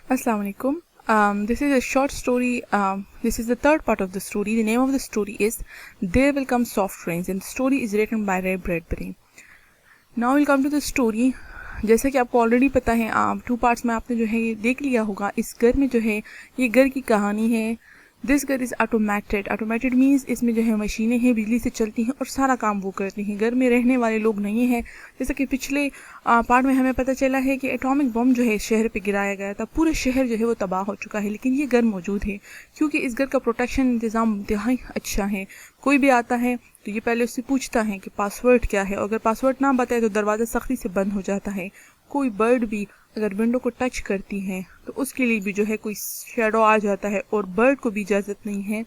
Assalamu alaikum. This is a short story. This is the third part of the story. The name of the story is There Will Come Soft Rains, and the story is written by Ray Bradbury. Now we'll come to the story. जैसे कि आपको already पता है, two parts में आपने जो है ये देख लिया होगा. इस घर में जो है ये घर की कहानी है. दिस घर इज़ ऑटोमेटेड. ऑटोमेटेड मीन्स इसमें जो है मशीनें हैं, बिजली से चलती हैं और सारा काम वो करती हैं. घर में रहने वाले लोग नहीं हैं. जैसे कि पिछले पार्ट में हमें पता चला है कि एटॉमिक बम जो है शहर पे गिराया गया था. पूरे शहर जो है वो तबाह हो चुका है, लेकिन ये घर मौजूद है क्योंकि इस घर का प्रोटेक्शन इंतज़ाम इंतहाई अच्छा है. कोई भी आता है तो ये पहले उससे पूछता है कि पासवर्ड क्या है, और अगर पासवर्ड ना बताए तो दरवाज़ा सख्ती से बंद हो जाता है. कोई बर्ड भी अगर विंडो को टच करती है तो उसके लिए भी जो है कोई शेडो आ जाता है, और बर्ड को भी इजाज़त नहीं है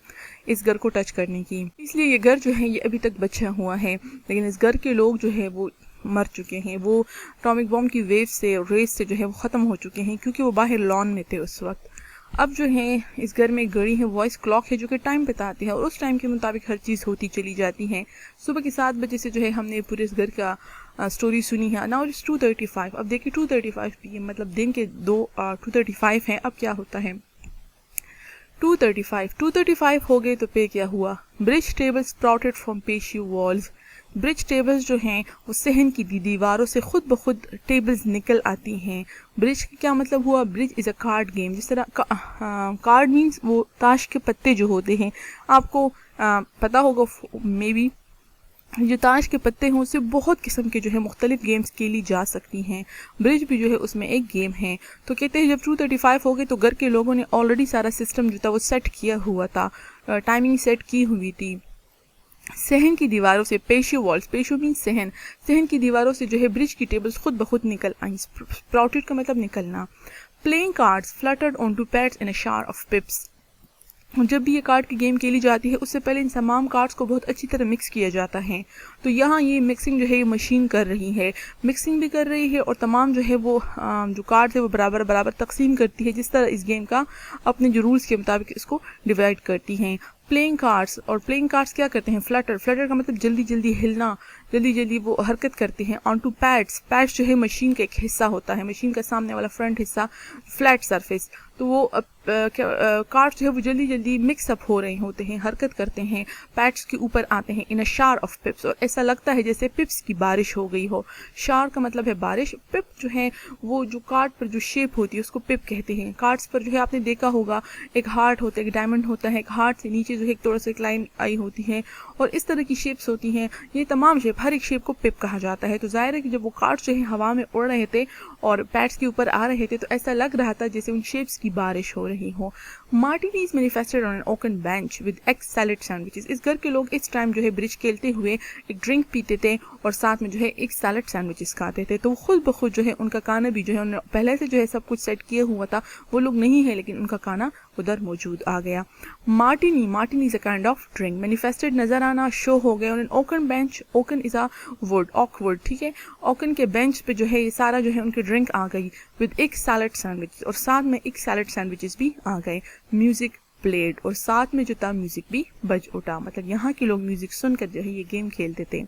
इस घर को टच करने की. इसलिए ये घर जो है ये अभी तक बचा हुआ है, लेकिन इस घर के लोग जो है वो मर चुके हैं. वो एटॉमिक बम की वेव से और रेस से जो है वो ख़त्म हो चुके हैं क्योंकि वो बाहर लॉन में थे उस वक्त. अब जो है इस घर में एक घड़ी है, वॉइस क्लॉक है जो कि टाइम बताती है, और उस टाइम के मुताबिक हर चीज़ होती चली जाती है. सुबह के 7 बजे से जो है हमने पूरे इस घर का स्टोरी सुनी है. Now it's 2:35. अब देखिए 2:35 PM, मतलब दिन के 2:35 हैं. अब क्या होता है 2:35 हो गए तो पे क्या हुआ. Bridge table sprouted from patio walls. Bridge tables जो हैं वो सहन की दीवारों से खुद ब खुद टेबल्स निकल आती हैं. ब्रिज का क्या मतलब हुआ. Bridge is a card game. जिस तरह कार्ड मीन्स वो ताश के पत्ते जो होते हैं, आपको पता होगा मे बी जो ताश के पत्ते हों उससे बहुत किस्म के जो है मुख्तलिफ गेम्स खेली जा सकती हैं. ब्रिज भी जो है उसमें एक गेम है. तो कहते हैं जब 2:35 हो गए तो घर के लोगों ने ऑलरेडी सारा सिस्टम जो था वो सेट किया हुआ था, टाइमिंग सेट की हुई थी. सहन की दीवारों से, पेशियो वॉल्स, पेशियो मीन सहन, सहन की दीवारों से जो है ब्रिज की टेबल्स खुद ब खुद निकल आई. स्प्राउटेड का मतलब निकलना. Playing cards fluttered on to pads in a shower of पिप्स. जब भी ये कार्ड की गेम खेली जाती है उससे पहले इन तमाम कार्ड्स को बहुत अच्छी तरह मिक्स किया जाता है. तो यहाँ ये मिक्सिंग जो है ये मशीन कर रही है, मिक्सिंग भी कर रही है, और तमाम जो है वो जो कार्ड्स है वो बराबर बराबर तकसीम करती है, जिस तरह इस गेम का अपने जो रूल्स के मुताबिक इसको डिवाइड करती हैं. प्लेइंग कार्ड्स, और प्लेइंग कार्ड्स क्या करते हैं. फ्लटर, फ्लटर का मतलब जल्दी जल्दी हिलना, जल्दी जल्दी वो हरकत करते हैं. ऑन टू पैड्स, पैड्स जो है मशीन का एक हिस्सा होता है, मशीन का सामने वाला फ्रंट हिस्सा, फ्लैट सरफेस. तो वो कार्ड्स जो है वो जल्दी जल्दी मिक्सअप हो रहे होते हैं, हरकत करते हैं, पैड्स के ऊपर आते हैं. इन अ शार ऑफ पिप्स, और ऐसा लगता है जैसे पिप्स की बारिश हो गई हो. शार का मतलब है बारिश. पिप जो है वो जो कार्ड पर जो शेप होती है उसको पिप कहते हैं. कार्ड्स पर जो है आपने देखा होगा एक हार्ट होता है, एक डायमंड होता है, एक हार्ट से नीचे जो है थोड़ा सा एक लाइन आई होती है, और इस तरह की शेप्स होती हैं. ये तमाम शेप, हर एक शेप को पिप कहा जाता है. तो जाहिर है कि जब वो कार्ड्स जो है हवा में उड़ रहे थे और पैड्स के ऊपर आ रहे थे तो ऐसा लग रहा था जैसे उन शेप्स की बारिश हो रही हो. Martinis manifested on an oaken bench with egg salad sandwiches. इस घर के लोग इस टाइम जो है ब्रिज खेलते हुए एक ड्रिंक पीते थे और साथ में जो है एक सैलेड सैंडविचेस खाते थे. तो खुद ब खुद जो है उनका खाना भी जो है उन्होंने पहले से जो है सब कुछ सेट किया हुआ था. वो लोग नहीं है लेकिन उनका खाना उधर मौजूद आ गया. Martini, Martini is a kind of drink. Manifested नजर आना, शो हो गया. और ओकन बेंच, ओकन इज अ वुड, ऑक वुड, ठीक है. ओकन के बेंच पे जो है ये सारा जो है उनकी ड्रिंक आ गई विद एक सैलेड सैंडविच, और साथ में एक सैलेड सैंडविचेस भी आ गए. म्यूजिक प्लेड, और साथ में जो था म्यूजिक भी बज उठा. मतलब यहाँ के लोग म्यूजिक सुनकर जो है ये गेम खेलते थे.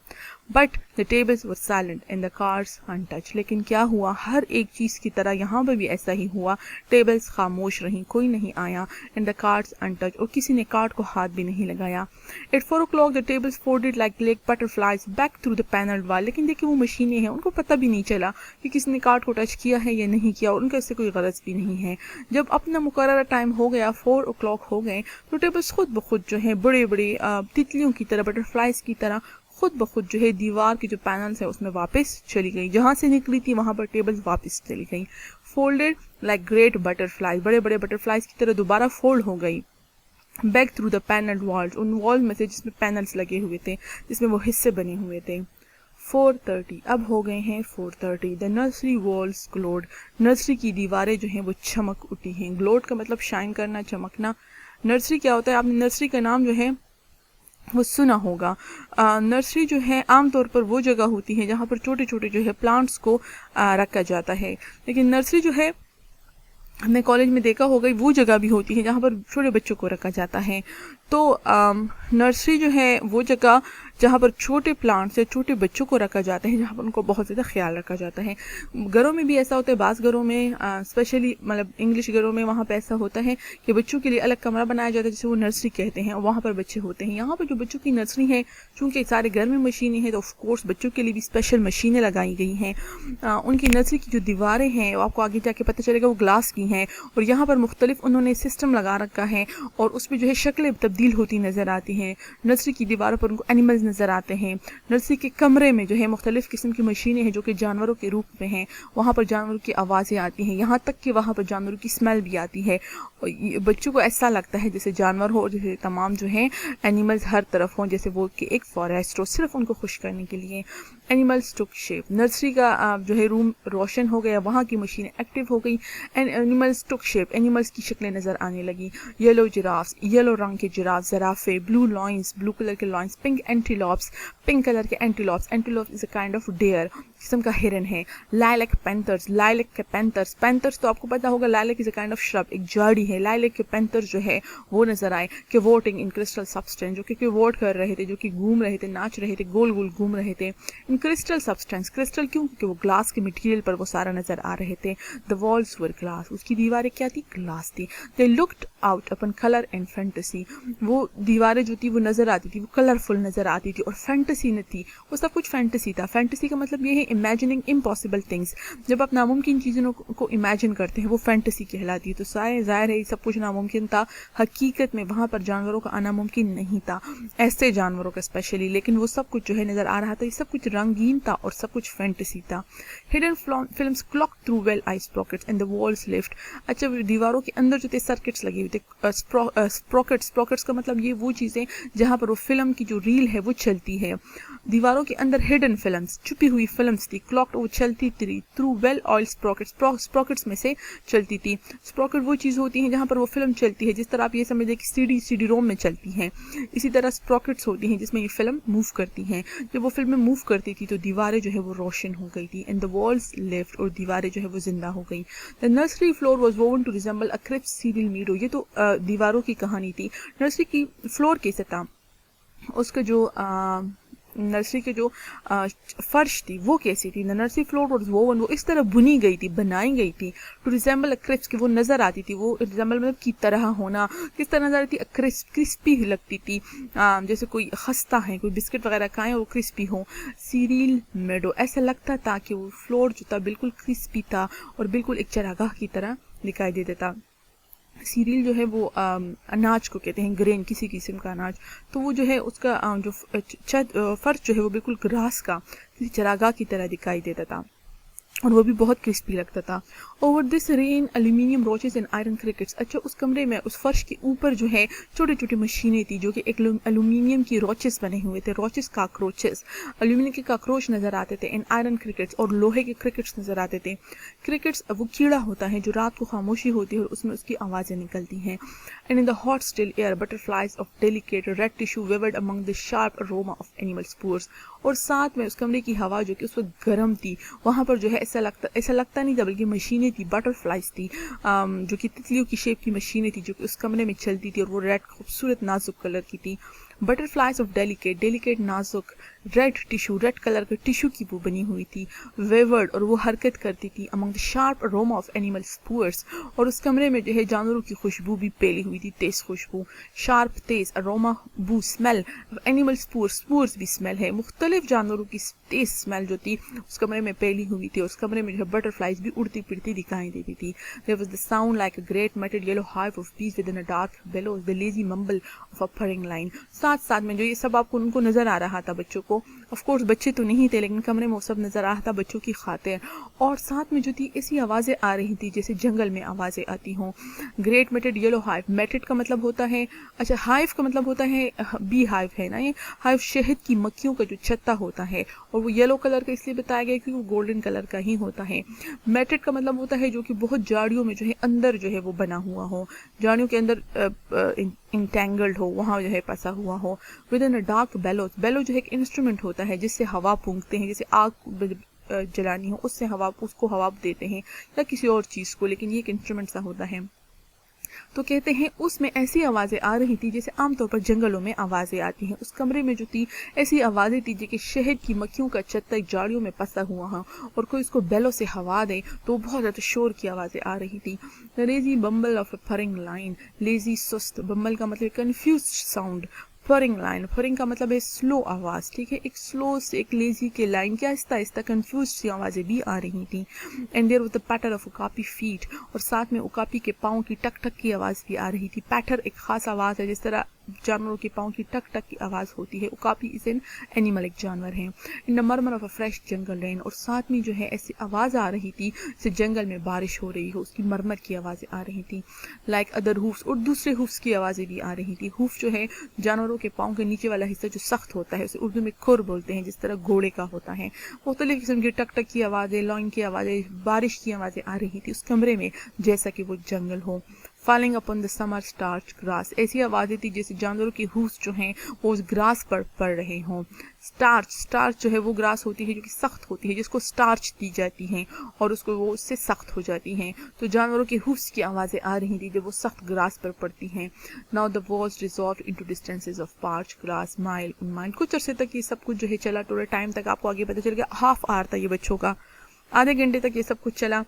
But the tables were silent and the cards untouched. लेकिन क्या हुआ, हर एक चीज़ की तरह यहाँ पर भी ऐसा ही हुआ. टेबल्स खामोश रहीं, कोई नहीं आया. एंड द कार्ड्स अनटच, और किसी ने कार्ड को हाथ भी नहीं लगाया. At 4 o'clock the tables folded like leg butterflies back through the panelled wall. लेकिन देखिए वो मशीनें हैं, उनको पता भी नहीं चला कि किसी ने कार्ड को टच किया है या नहीं किया, और उनका इससे कोई गरज भी नहीं है. जब अपना मुकर्रर टाइम हो गया, 4 o'clock हो गए, तो टेबल्स खुद ब खुद जो है बड़े बड़े तितलियों की तरह, बटरफ्लाइज की तरह खुद ब खुद जो है दीवार के जो पैनल्स है उसमें वापस चली गई. जहाँ से निकली थी वहाँ पर टेबल्स वापस चली गई. फोल्डेड लाइक ग्रेट बटरफ्लाइज, बड़े बड़े बटरफ्लाइज की तरह दोबारा फोल्ड हो गई. Back through the panelled walls, उन वॉल में से जिसमें पैनल्स लगे हुए थे, जिसमें वो हिस्से बने हुए थे. 4:30, अब हो गए हैं 4:30. The nursery walls glowed. Nursery की दीवारें जो हैं वो चमक उठी हैं. ग्लोड का मतलब शाइन करना, चमकना. नर्सरी क्या होता है, आपने नर्सरी का नाम जो है वो सुना होगा. नर्सरी जो है आमतौर पर वो जगह होती है जहाँ पर छोटे छोटे जो है प्लांट्स को रखा जाता है. लेकिन नर्सरी जो है हमने कॉलेज में देखा होगा वो जगह भी होती है जहाँ पर छोटे बच्चों को रखा जाता है. तो नर्सरी जो है वो जगह जहाँ पर छोटे प्लांट्स या छोटे बच्चों को रखा जाता है, जहाँ पर उनको बहुत ज़्यादा ख्याल रखा जाता है। घरों में भी ऐसा होता है, बाज़ घरों में स्पेशली मतलब इंग्लिश घरों में वहाँ पे ऐसा होता है कि बच्चों के लिए अलग कमरा बनाया जाता है जिसे वो नर्सरी कहते हैं, और वहाँ पर बच्चे होते हैं। यहाँ पर जो बच्चों की नर्सरी है, चूँकि सारे घर में मशीनें हैं तो ऑफकोर्स बच्चों के लिए भी स्पेशल मशीनें लगाई गई हैं। उनकी नर्सरी की जो दीवारें हैं वो आपको आगे जाके पता चलेगा वो ग्लास की हैं, और यहाँ पर मुख्तलिफ उन्होंने सिस्टम लगा रखा है और उसमें जो है शक्लें तब्दील होती नज़र आती हैं। नर्सरी की दीवारों पर उनको एनिमल्स नज़र आते हैं। नर्सरी के कमरे में जो है मुख्तलिफ किस्म की मशीनें हैं जो कि जानवरों के रूप में हैं। वहाँ पर जानवरों की आवाज़ें आती हैं, यहाँ तक कि वहाँ पर जानवरों की स्मेल भी आती है। बच्चों को ऐसा लगता है जैसे जानवर हो, जैसे तमाम जो है एनिमल्स हर तरफ हों, जैसे वो कि एक फॉरेस्ट हो सिर्फ उनको खुश करने के लिए। एनिमल्स टुक शेप, नर्सरी का जो है रूम रोशन हो गया, वहाँ की मशीनें एक्टिव हो गई and animals took shape, animals की शक्लें नज़र आने लगी। येलो जिराफ्स, येलो रंग के giraffe, giraffe, blue lions, blue colour के lions, pink antelopes, pink colour के antelopes, antelope is a kind of deer, किस्म का हिरन है। लाइलैक पैंथर्स, लाइलैक के पैंथर्स, पैंथर्स तो आपको पता होगा lilac is a kind of shrub, एक झाड़ी है। लाइलैक के पैंथर्स जो है वो नजर आए कि वोटिंग इन क्रिस्टल सब्सटेंस, जो कि वोट कर रहे थे, जो कि घूम रहे थे, नाच रहे थे, गोल गोल घूम रहे थे। इन क्रिस्टल सब्सटेंस, क्रिस्टल क्यों? क्योंकि वो ग्लास के मटेरियल पर वो सारा नजर आ रहे थे। द वॉल्स वर ग्लास, उसकी दीवारें क्या थी? ग्लास थी। They looked out upon colour and fantasy, वो दीवारें जो थी वो नजर आती थी, वो कलरफुल नजर आती थी और फैंटेसी न थी, वो सब कुछ फैंटेसी था। फैंटेसी का मतलब ये है इमेजिनिंग इम्पॉसिबल थिंग्स, जब आप नामुमकिन चीज़ों को इमेजिन करते हैं वो फैंटेसी कहलाती है। तो ज़ाहिर है सब कुछ नामुमकिन था, हकीकत में वहाँ पर जानवरों का आना मुमकिन नहीं था, ऐसे जानवरों का स्पेशली, लेकिन वो सब कुछ जो है नज़र आ रहा था, ये सब कुछ रंगीन था और सब कुछ फैंटेसी था। Hidden films clock through well I स्प्रॉकेट्स and the walls lift, अच्छा दीवारों के अंदर जो थे सर्किट्स लगे हुए थे, स्प्रॉकेट्स का मतलब ये वो चीज़ें जहाँ पर वो फिल्म की जो रील है वो चलती है। दीवारों के अंदर हिडन फिल्म्स, छुपी हुई फिल्म्स थी, क्लॉक वो चलती थी थ्रू वेल ऑयल स्प्रॉकेट्स, स्प्रॉकेट्स में से चलती थी। स्प्रॉकेट वो चीज़ होती है जहाँ पर वो फिल्म चलती है, जिस तरह आप ये समझिए कि सीडी रोम में चलती हैं, इसी तरह स्प्रॉकेट्स होती हैं जिसमें ये फिल्म मूव करती हैं। जब वो फिल्में मूव करती थी तो दीवारें जो है वो रोशन हो गई थी, एंड द वॉल्स लिफ्ट, और दीवारें जो है वो जिंदा हो गई। The nursery floor was woven to resemble a crypt cereal meadow, ये तो दीवारों की कहानी थी। नर्सरी की फ्लोर कैसे था, उसका जो नर्सरी के जो फर्श थी वो कैसी थी? नर्सरी फ्लोर और वो इस तरह बुनी गई थी, बनाई गई थी टू रिजेंबल अ क्रिप्स, की वो नज़र आती थी, वो रिजेंबल मतलब की तरह होना, किस तरह नज़र आती थी? क्रिस्पी लगती थी, जैसे कोई खस्ता है, कोई बिस्किट वगैरह खाएं और वो क्रिस्पी हो। सीरियल मेडो, ऐसा लगता था कि वो फ्लोर जो था बिल्कुल क्रिस्पी था और बिल्कुल एक चरागाह की तरह दिखाई दे देता। सीरियल जो है वो अनाज को कहते हैं, ग्रेन, किसी किस्म का अनाज, तो वो जो है उसका जो फर्श जो है वो बिल्कुल ग्रास का किसी चरागाह की तरह दिखाई देता था और वो भी बहुत क्रिस्पी लगता था। Over this rain aluminium roaches and iron crickets, अच्छा उस कमरे में उस फर्श के ऊपर जो है छोटी छोटी मशीनें थी जो कि एक एल्यूमिनियम की रोचेस बने हुए थे, रोचेस काकरोचेस, एल्यूमिनियम के काकरोच नजर आते थे, एंड आयरन क्रिकेट्स, और लोहे के क्रिकेट्स नजर आते थे। क्रिकेट्स वो कीड़ा होता है जो रात को खामोशी होती है और उसमें उसकी आवाज़ें निकलती हैं। And in the hot still air butterflies of delicate red tissue wayward among the sharp aroma of animal spores, और साथ में उस कमरे की हवा जो कि उस वक्त गर्म थी, वहाँ पर जो है ऐसा लगता नहीं था बल्कि मशीनें थी, बटरफ्लाइज थी, जो कि तितलियों की शेप की मशीनें थी जो कि उस कमरे में चलती थी और वो रेड खूबसूरत नाजुक कलर की थी। बटरफ्लाइज ऑफ डेलिकेट नाजुक रेड टिश्यू, रेड कलर का टिश्यू की वो बनी हुई थी, वेवर्ड, और वो हरकत करती थी, among the sharp aroma of animal spoors, और उस कमरे में जो है जानवरों की खुशबू भी फैली हुई थी, तेज खुशबू, शार्प तेज अरोमा बू स्मेल, एनिमल स्पूअर्स भी स्मेल है, मुख्तलिफ जानवरों की तेज स्मेल जो थी उस कमरे में फैली हुई थी, उस कमरे में जो है बटरफ्लाइज भी उड़ती फिरती दिखाई देती थी। There was the sound like a great matted yellow hive of bees within a dark bellow, the lazy mumble of a purring lion, साथ में जो ये सब आपको उनको नजर आ रहा था बच्चों को, ऑफ कोर्स बच्चे तो नहीं थे लेकिन कमरे में वो सब नजर आ रहा था बच्चों की खातिर, और साथ में जो थी ऐसी आवाज़ें आ रही थी जैसे जंगल में आवाज़ें आती हों। Great matted yellow hive, matted का मतलब होता है, अच्छा हाइव का मतलब होता है बी हाइव है ना, ये हाइव शहद की मक्खियों का जो छत्ता होता है, और वो येलो कलर का इसलिए बताया गया क्योंकि वो गोल्डन कलर का ही होता है। मेटेड का मतलब होता है जो कि बहुत झाड़ियों में जो है अंदर जो है वो बना हुआ हो, झाड़ियों के अंदर इंटेंगल्ड हो, वहाँ जो है फंसा हुआ हो। विद इन अ डार्क बेलो, बेलो जो है एक इंस्ट्रूमेंट होता है जिससे हवा फूंकते हैं, जैसे आग जलानी हो उससे हवा, उसको हवा देते हैं या किसी और चीज़ को, लेकिन ये एक इंस्ट्रूमेंट सा होता है। तो कहते हैं उसमें ऐसी आवाज़ें आ रही थी जैसे आमतौर पर जंगलों में आवाज़ें आती हैं। उस कमरे में जो थी ऐसी आवाज़ें थी जैसे शहद की मक्खियों का छत्ता झाड़ियों में फंसा हुआ हो और कोई उसको बैलों से हवा दे तो बहुत ज़्यादा शोर की आवाज़ें आ रही थी। Lazy bumble of A purring line, lazy सुस्त, बम्बल का मतलब confuse sound, purring line, purring का मतलब है स्लो आवाज़, ठीक है, एक स्लो से एक लेजी के लाइन की आहिस्ता आहिस्ता कन्फ्यूज सी आवाज़ें भी आ रही थी। And there was the patter of okapi feet, और साथ में उकापी के पाँव की टक टक की आवाज़ भी आ रही थी। पैटर एक खास आवाज़ है, जिस तरह जानवरों के पाँव की टक टक की आवाज़ होती है। उकापी इज एन एनिमल, एक जानवर है। In the murmur of a fresh jungle rain, और साथ में जो है ऐसी आवाज़ आ रही थी जैसे जंगल में बारिश हो रही हो, उसकी मरमर की आवाज़ें आ रही थी। लाइक अदर हुफ्स, और दूसरे हुफ्स की आवाज़ें भी आ रही थी। हुफ जो है जानवरों के पाँव के नीचे वाला हिस्सा जो सख्त होता है, उसे उर्दू में खुर बोलते हैं, जिस तरह घोड़े का होता है। मुख्तलिफ किस्म की टक टक की आवाज़ें, लॉइन की आवाज़ें, बारिश की आवाज़ें आ रही थी उस कमरे में जैसा कि वो जंगल हो। Falling upon the summer starch grass, ऐसी आवाज़ें थी जैसे जानवरों की हूस जो हैं वो उस ग्रास पर पड़ रहे हों। स्टार्च, स्टार्च जो है वो ग्रास होती है जो कि सख्त होती है, जिसको स्टार्च दी जाती हैं और उसको वो उससे सख्त हो जाती हैं। तो जानवरों की हूस की आवाज़ें आ रही थी जब वो सख्त ग्रास पर पड़ती हैं। Now the walls dissolve into distances of parch grass, mile उन माइल। कुछ अरसे तक ये सब कुछ जो है चला, थोड़े टाइम तक आपको आगे पता चल गया। हाफ आवर था ये बच्चों का, आधे घंटे तक ये सब कुछ चला।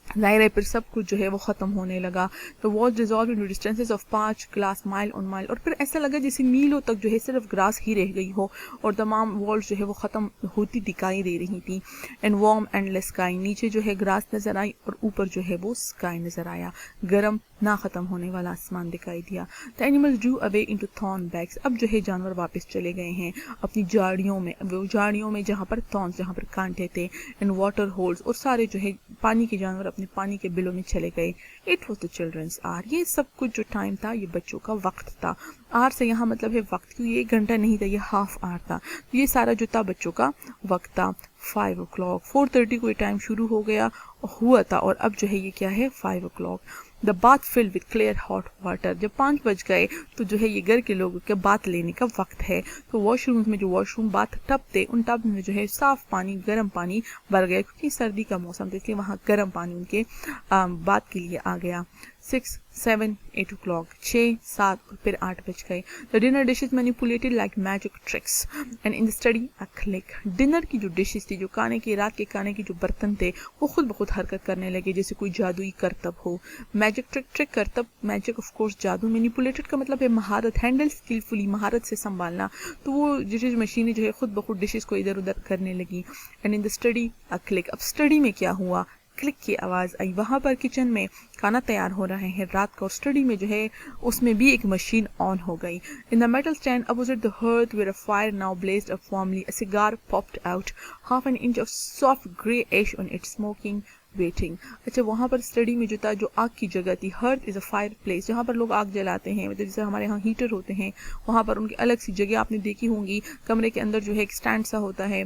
जाहिर है फिर सब कुछ जो है वो ख़त्म होने लगा। तो was dissolve in distances of 5 glass mile on mile, और फिर ऐसा लगा जैसे मीलों तक जो है सिर्फ ग्रास ही रह गई हो और तमाम वॉल्स जो है वो ख़त्म होती दिखाई दे रही थी। एंड वार्म एंडलेस स्काई, नीचे जो है ग्रास नज़र आई और ऊपर जो है वो स्काई नज़र आया, गर्म ना ख़त्म होने वाला आसमान दिखाई दिया। The animals Drew away into thorn bags, अब जो है जानवर वापस चले गए हैं अपनी झाड़ियों में, वो झाड़ियों में जहाँ पर थॉर्न्स, जहाँ पर कांटे थे। एंड वाटर होल्स, और सारे जो है पानी के जानवर अपने पानी के बिलों में चले गए। It was the children's hour, ये सब कुछ जो टाइम था ये बच्चों का वक्त था। आर से यहाँ मतलब है वक्त, क्योंकि ये 1 घंटा नहीं था, ये हाफ आवर था। तो ये सारा जो था बच्चों का वक्त था। 5 o'clock, 4:30 को ये टाइम शुरू हो गया हुआ था और अब जो है ये क्या है 5 o'clock। The bath filled with clear hot water, जब 5 बज गए तो जो है ये घर के लोगों के बात लेने का वक्त है। तो वॉशरूम्स में जो वॉशरूम बाथ टब थे उन टब में जो है साफ पानी, गर्म पानी भर गया, क्योंकि सर्दी का मौसम था इसलिए वहाँ गर्म पानी उनके बात के लिए आ गया। 6, 7, 8 o'clock, 6, 7 और फिर 8 बज गए। The dinner dishes manipulated like magic tricks and in the study a click, dinner की जो डिशेज थी, जो खाने के रात के खाने के जो बर्तन थे वो खुद ब खुद हरकत करने लगे जैसे कोई जादुई करतब हो। मैजिक ट्रिक, ट्रिक करतब, मैजिक ऑफ कोर्स जादू, मैनिपुलेटेड का मतलब है महारत, हैंडल स्किलफुली, महारत से संभालना। तो वो डिशेज मशीनें जो है खुद ब खुद डिशेज को इधर उधर करने लगी। And in the study a click, अब स्टडी में क्या हुआ, क्लिक की आवाज़ आई। वहाँ पर किचन में खाना तैयार हो रहे हैं रात का और स्टडी में जो है उसमें भी एक मशीन ऑन हो गई। In the metal stand opposite the hearth where a fire now blazed up warmly, a cigar popped out, half an inch of soft grey ash on it, smoking waiting. अच्छा, वहाँ पर study में जो था, जो आग की जगह थी, hearth is a fire place, जहाँ पर लोग आग जलाते हैं, मतलब जैसे हमारे यहाँ हीटर होते हैं, वहाँ पर उनकी अलग सी जगह आपने देखी होंगी। कमरे के अंदर जो है एक स्टैंड सा होता है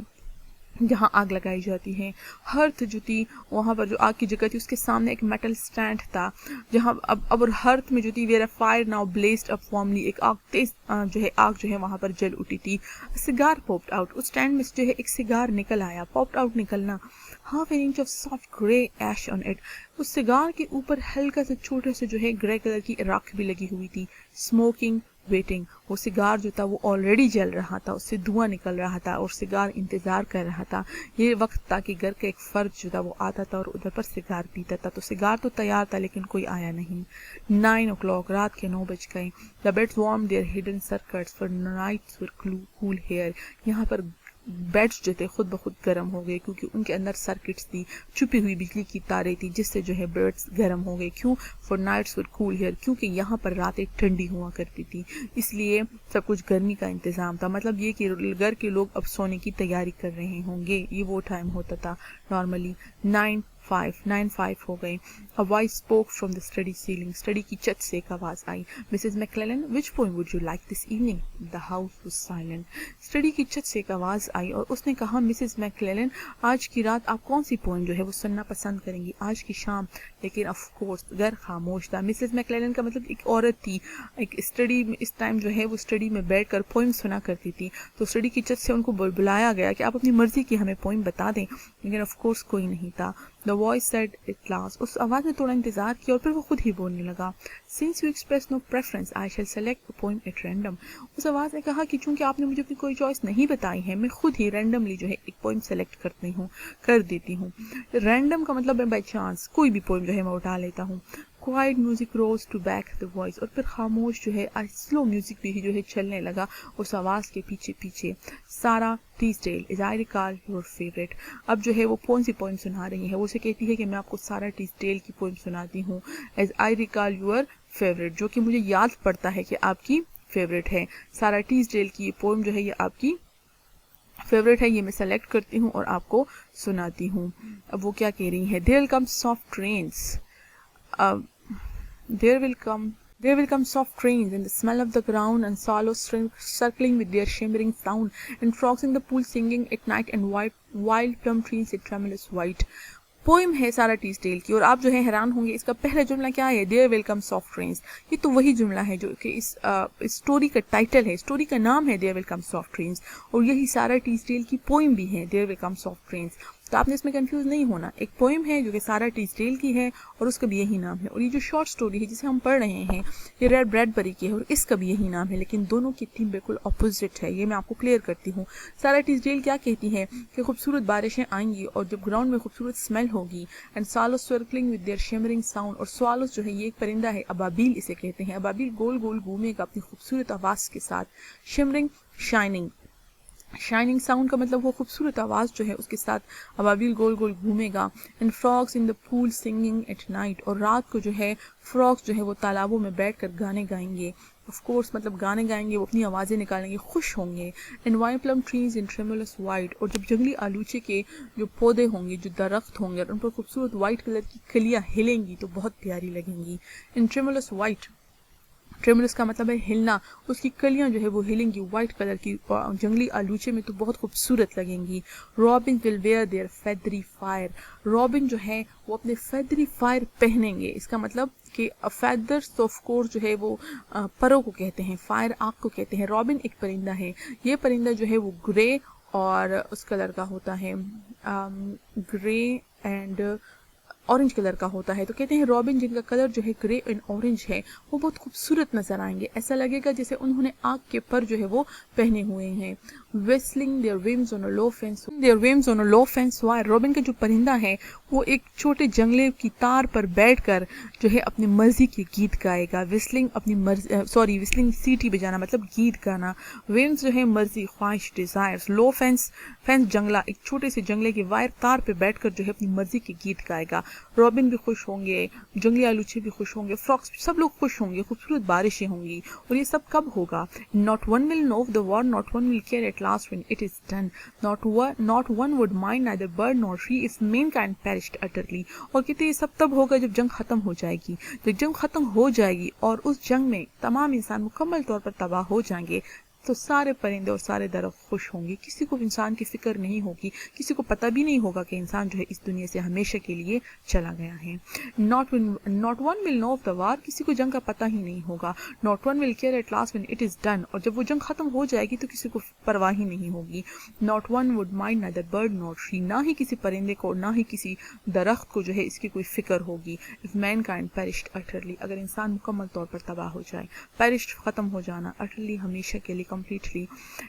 जहाँ आग लगाई जाती है। हर्थ जो थी वहाँ पर जो आग की जगह थी उसके सामने एक मेटल स्टैंड था, जहाँ अब और हर्थ में जो थी where a fire now blazed up warmly, एक आग तेज जो है आग जो है वहाँ पर जल उठी थी। सिगार पॉप्ड आउट, उस स्टैंड में से जो है एक सिगार निकल आया, पॉप्ड आउट निकलना, half an inch of soft grey ash on it, उस सिगार के ऊपर हल्का सा छोटे से जो है ग्रे कलर की राख भी लगी हुई थी। स्मोकिंग वेटिंग, वो सिगार जो था वो ऑलरेडी जल रहा था, उससे धुआं निकल रहा था और सिगार इंतज़ार कर रहा था। ये वक्त था कि घर का एक फ़र्द जो था वो आता था और उधर पर सिगार पीता था। तो सिगार तो तैयार था लेकिन कोई आया नहीं। 9 o'clock, रात के 9 बज गए। The beds warm their hidden circuits for nights were cool here, यहाँ पर बेड्स जो थे खुद ब खुद गर्म हो गए क्योंकि उनके अंदर सर्किट्स थी, छुपी हुई बिजली की तारें थी जिससे जो है बेड्स गर्म हो गए। क्यों? For nights were cool here, क्योंकि यहाँ पर रातें ठंडी हुआ करती थी, इसलिए सब कुछ गर्मी का इंतज़ाम था। मतलब ये कि घर के लोग अब सोने की तैयारी कर रहे होंगे, ये वो टाइम होता था नॉर्मली। 9:05 हो गए। A voice spoke from the study ceiling, study की छत से एक आवाज़ आई, Mrs McClellan which poem would you like this evening? The house was silent. Study की छत से एक आवाज़ आई और उसने कहा, मिसेज मैक्लेलन आज की रात आप कौन सी पोएम जो है वो सुनना पसंद करेंगी आज की शाम? लेकिन ऑफ कोर्स घर खामोश था। मिसेज मैक्लेलन का मतलब एक औरत थी, एक स्टडी में इस टाइम जो है वो स्टडी में बैठकर पोएम सुना करती थी। तो स्टडी की छत से उनको बुलाया गया कि आप अपनी मर्जी की हमें पोएम बता दें, लेकिन ऑफ कोर्स कोई नहीं था। The voice said at last, उस आवाज़ ने थोड़ा इंतजार किया और फिर वो खुद ही बोलने लगा, since you express no preference I shall select a poem at random. उस आवाज़ ने कहा कि चूंकि आपने मुझे अपनी कोई चॉइस नहीं बताई है, मैं खुद ही रैंडमली जो है एक पोएम सेलेक्ट कर देती हूँ। रैंडम का मतलब है बाई चांस, कोई भी पोएम जो है मैं उठा लेता हूँ। Quiet music rose to back the voice, और फिर खामोश जो है स्लो म्यूजिक भी जो है चलने लगा उस आवाज़ के पीछे पीछे। Sara Teasdale is I recall your favourite, अब जो है वो कौन सी पोएम सुना रही है, वो उसे कहती है कि मैं आपको सारा टीसडेल की पोएम सुनाती हूँ, as I recall your favourite, जो कि मुझे याद पड़ता है कि आपकी फेवरेट है। सारा टीसडेल की ये पोएम जो है ये आपकी फेवरेट है, ये मैं सेलेक्ट करती हूँ और आपको सुनाती हूँ। अब वो क्या कह रही है, there will come soft rains, there will come soft trains and the smell of the ground and swallows circling with their shimmering sound and frogs in the pool singing at night and wild plum trees at tremulous white। Poem है सारा Teasdale की, और आप जो है हैरान होंगे इसका पहला जुमला क्या है, there will come soft rains. ये तो वही जुमला है जो कि इस स्टोरी का टाइटल है, स्टोरी का नाम है there will come soft rains, और यही सारा टीसडेल की पोइम भी है, there will come soft rains. तो आपने इसमें कंफ्यूज नहीं होना, एक पोइम है जो कि सारा टीसडेल की है और उसका भी यही नाम है, और ये जो शॉर्ट स्टोरी है जिसे हम पढ़ रहे हैं ये रेड ब्रैडबरी की है और इसका भी यही नाम है, लेकिन दोनों की थीम बिल्कुल अपोजिट है, ये मैं आपको क्लियर करती हूँ। सारा टीसडेल क्या कहती है कि खूबसूरत बारिशें आएंगी और जब ग्राउंड में खूबसूरत स्मेल होगी, and swallows circling with their shimmering sound, और स्वालोस जो है ये एक परिंदा है, अबाबील इसे कहते हैं, अबाबील गोल गोल घूमेगा अपनी खूबसूरत आवाज़ के साथ, शिमरिंग शाइनिंग, शाइनिंग साउंड का मतलब वो खूबसूरत आवाज़ जो है उसके साथ अबाबील गोल गोल घूमेगा, and frogs in the pool singing at night, और रात को जो है फ्रॉग्स जो है वो तालाबों में बैठकर गाने गाएंगे, ऑफ कोर्स मतलब गाने गाएंगे, वो अपनी आवाज़ें निकालेंगे, खुश होंगे, and white plum trees in tremulous white, और जब जंगली आलूचे के जो पौधे होंगे, जो दरख्त होंगे, और उन पर खूबसूरत वाइट कलर की कलियाँ हिलेंगी तो बहुत प्यारी लगेंगी। इन ट्रेमुलस वाइट, ट्रेमुलस का मतलब है हिलना, उसकी कलियां जो है वो हिलेंगी वाइट कलर की जंगली आलूचे में तो बहुत खूबसूरत लगेंगी। Robin will wear their feathery fire, robin जो है वो अपने फेदरी फायर पहनेंगे, इसका मतलब कि फेदर्स ऑफ कोर्स जो है वो परों को कहते हैं, फायर आग को कहते हैं। रॉबिन एक परिंदा है, ये परिंदा जो है वो ग्रे और उस कलर का होता है, ग्रे एंड ऑरेंज कलर का होता है, तो कहते हैं रॉबिन जिनका कलर जो है ग्रे एंड ऑरेंज है वो बहुत खूबसूरत नजर आएंगे, ऐसा लगेगा जैसे उन्होंने आग के पर जो है वो पहने हुए हैं। whistling their wings on a low fence wire, robin का जो परिंदा है वो एक छोटे जंगले की तार पर बैठकर जो है अपनी मर्जी के गीत गाएगा। विस्लिंग अपनी मर्जी, विस्लिंग सीटी बजाना मतलब गीत गाना, विंग्स जो है मर्जी, ख्वाहिश, डिजायर्स, लो फेंस जंगला, एक छोटे से जंगले की वायर तार पे बैठकर जो है अपनी मर्जी के गीत गाएगा। रॉबिन भी खुश होंगे, जंगली आलूचे भी खुश होंगे, फ्रॉक्स, सब लोग खुश होंगे, खूबसूरत बारिशें होंगी, और ये सब कब होगा? Not one will know the war, not one will care at last when it is done, not one would mind neither bird nor tree if Mankind perished utterly. और कहते ये सब तब होगा जब जंग खत्म हो जाएगी, जब जंग खत्म हो जाएगी और उस जंग में तमाम इंसान मुकम्मल तौर पर तबाह हो जाएंगे, तो सारे परिंदे और सारे दरख्त खुश होंगे, किसी को इंसान की फिक्र नहीं होगी, किसी को पता भी नहीं होगा कि इंसान जो है इस दुनिया से हमेशा के लिए चला गया है। Not one will know of the war, किसी को जंग का पता ही नहीं होगा। Not one will care at last when it is done, और जब वो जंग खत्म हो जाएगी तो किसी को परवाह ही नहीं होगी। Not one would mind neither bird nor tree, ना ही किसी परिंदे को ना ही किसी दरख्त को जो है इसकी कोई फिक्र होगी। इफ मैनकाइंड पेरिश्ड अटरली, अगर इंसान मुकम्मल तौर पर तबाह हो जाए, पेरिश्ड खत्म हो जाना, अटरली हमेशा के लिए, completely,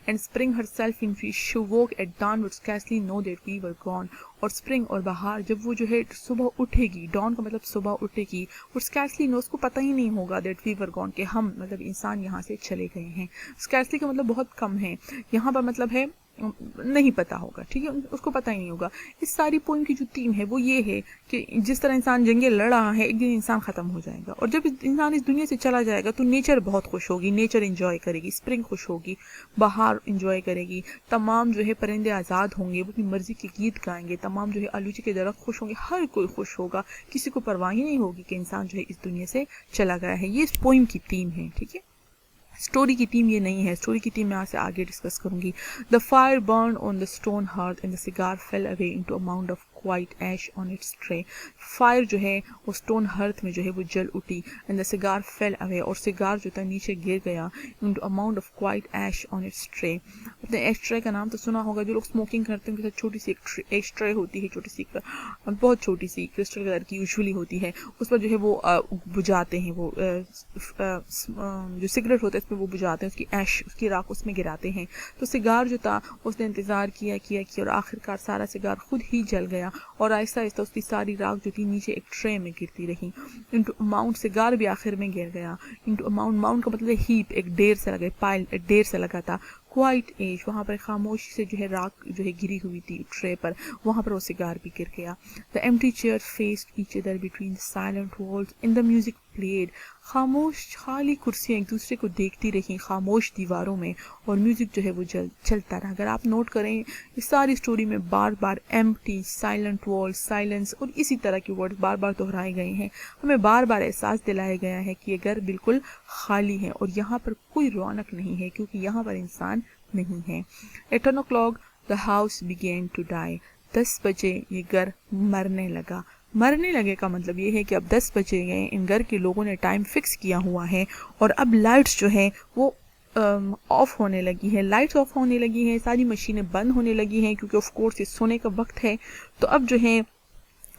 and spring herself in which she woke at dawn would scarcely know that we were gone, और स्प्रिंग और बहार जब वो जो है सुबह उठेगी, डॉन का मतलब सुबह उठेगी, और स्कैर्सली नो, उसको पता ही नहीं होगा दैट वी वर गॉन, कि हम मतलब इंसान यहाँ से चले गए हैं। स्कैर्सली का मतलब बहुत कम है, यहाँ पर मतलब है नहीं पता होगा, ठीक है, उसको पता ही नहीं होगा। इस सारी पोइम की जो थीम है वो ये है कि जिस तरह इंसान जंगे लड़ रहा है, एक दिन इंसान खत्म हो जाएगा, और जब इंसान इस दुनिया से चला जाएगा तो नेचर बहुत खुश होगी, नेचर एंजॉय करेगी, स्प्रिंग खुश होगी, बहार एंजॉय करेगी, तमाम जो है परिंदे आज़ाद होंगे, वो अपनी मर्जी के गीत गाएंगे, तमाम जो है आलूची के दरख्त खुश होंगे, हर कोई खुश होगा, किसी को परवाह ही नहीं होगी कि इंसान जो है इस दुनिया से चला गया है। ये इस पोइम की थीम है, ठीक है। स्टोरी की टीम ये नहीं है, स्टोरी की टीम मैं आपसे आगे डिस्कस करूंगी। The fire burn on the stone hearth and the cigar fell away into a mound of quiet ash on its tray. Fire जो है वो स्टोन हर्थ में जो है वो जल उठी and the cigar fell away, और सिगार जो था नीचे गिर गया into amount of quiet ash on its tray. अपने ऐश ट्रे का नाम तो सुना होगा, जो लोग स्मोकिंग करते हैं उनके साथ छोटी सी एक ऐश ट्रे होती है, छोटी सी बहुत छोटी सी क्रिस्टल कलर की यूजुअली होती है, उस पर जो है वो बुझाते हैं, वो जो सिगरेट होता है उसमें वो बुझाते हैं, उसकी ऐश उसकी राख उसमें गिराते हैं। तो सिगार जो था उसने इंतज़ार किया किया किया और आखिरकार सारा सिगार खुद ही जल गया और आहिस्ता आहिस्ता उसकी सारी राख जो थी नीचे एक ट्रे में गिरती रही। इनटू अमाउंट सिगार भी आखिर में गिर गया। इनटू अमाउंट, माउंट का मतलब हीप, एक ढेर से लगा, पाइल एक ढेर से लगा था। क्वाइट एज, वहाँ पर खामोशी से जो है राख जो है गिरी हुई थी ट्रे पर, वहाँ पर वो सिगार भी गिर गया। The empty chair faced each other between the silent walls in the music played. खामोश खाली कुर्सियाँ एक दूसरे को देखती रहीं खामोश दीवारों में और म्यूजिक जो है वो चलता रहा। अगर आप नोट करें इस सारी स्टोरी में बार बार एम्प्टी, साइलेंट वॉल्स, साइलेंस और इसी तरह के वर्ड बार बार दोहराए गए हैं। हमें बार बार एहसास दिलाया गया है कि ये घर बिल्कुल खाली है और यहाँ पर कोई रौनक नहीं है क्योंकि यहाँ पर इंसान नहीं है। At 10 o'clock the house began to die. 10 बजे ये घर मरने लगा। मरने लगे का मतलब ये है कि अब 10 बजे गए, इन घर के लोगों ने टाइम फिक्स किया हुआ है और अब लाइट्स जो है वो ऑफ होने लगी है, लाइट्स ऑफ होने लगी हैं, सारी मशीनें बंद होने लगी हैं क्योंकि ऑफ कोर्स ये सोने का वक्त है। तो अब जो है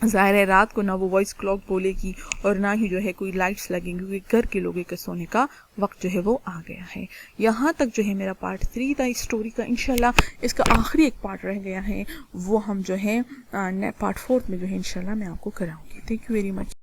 ज़ाहिर है रात को ना वो वॉइस क्लॉक बोलेगी और ना ही जो है कोई लाइट्स लगेंगी क्योंकि घर के लोगों के सोने का वक्त जो है वो आ गया है। यहाँ तक जो है मेरा पार्ट 3 था इस स्टोरी का। इंशाल्लाह इसका आखिरी एक पार्ट रह गया है, वो हम जो है पार्ट 4 में जो है इंशाल्लाह मैं आपको कराऊंगी। Thank you very much.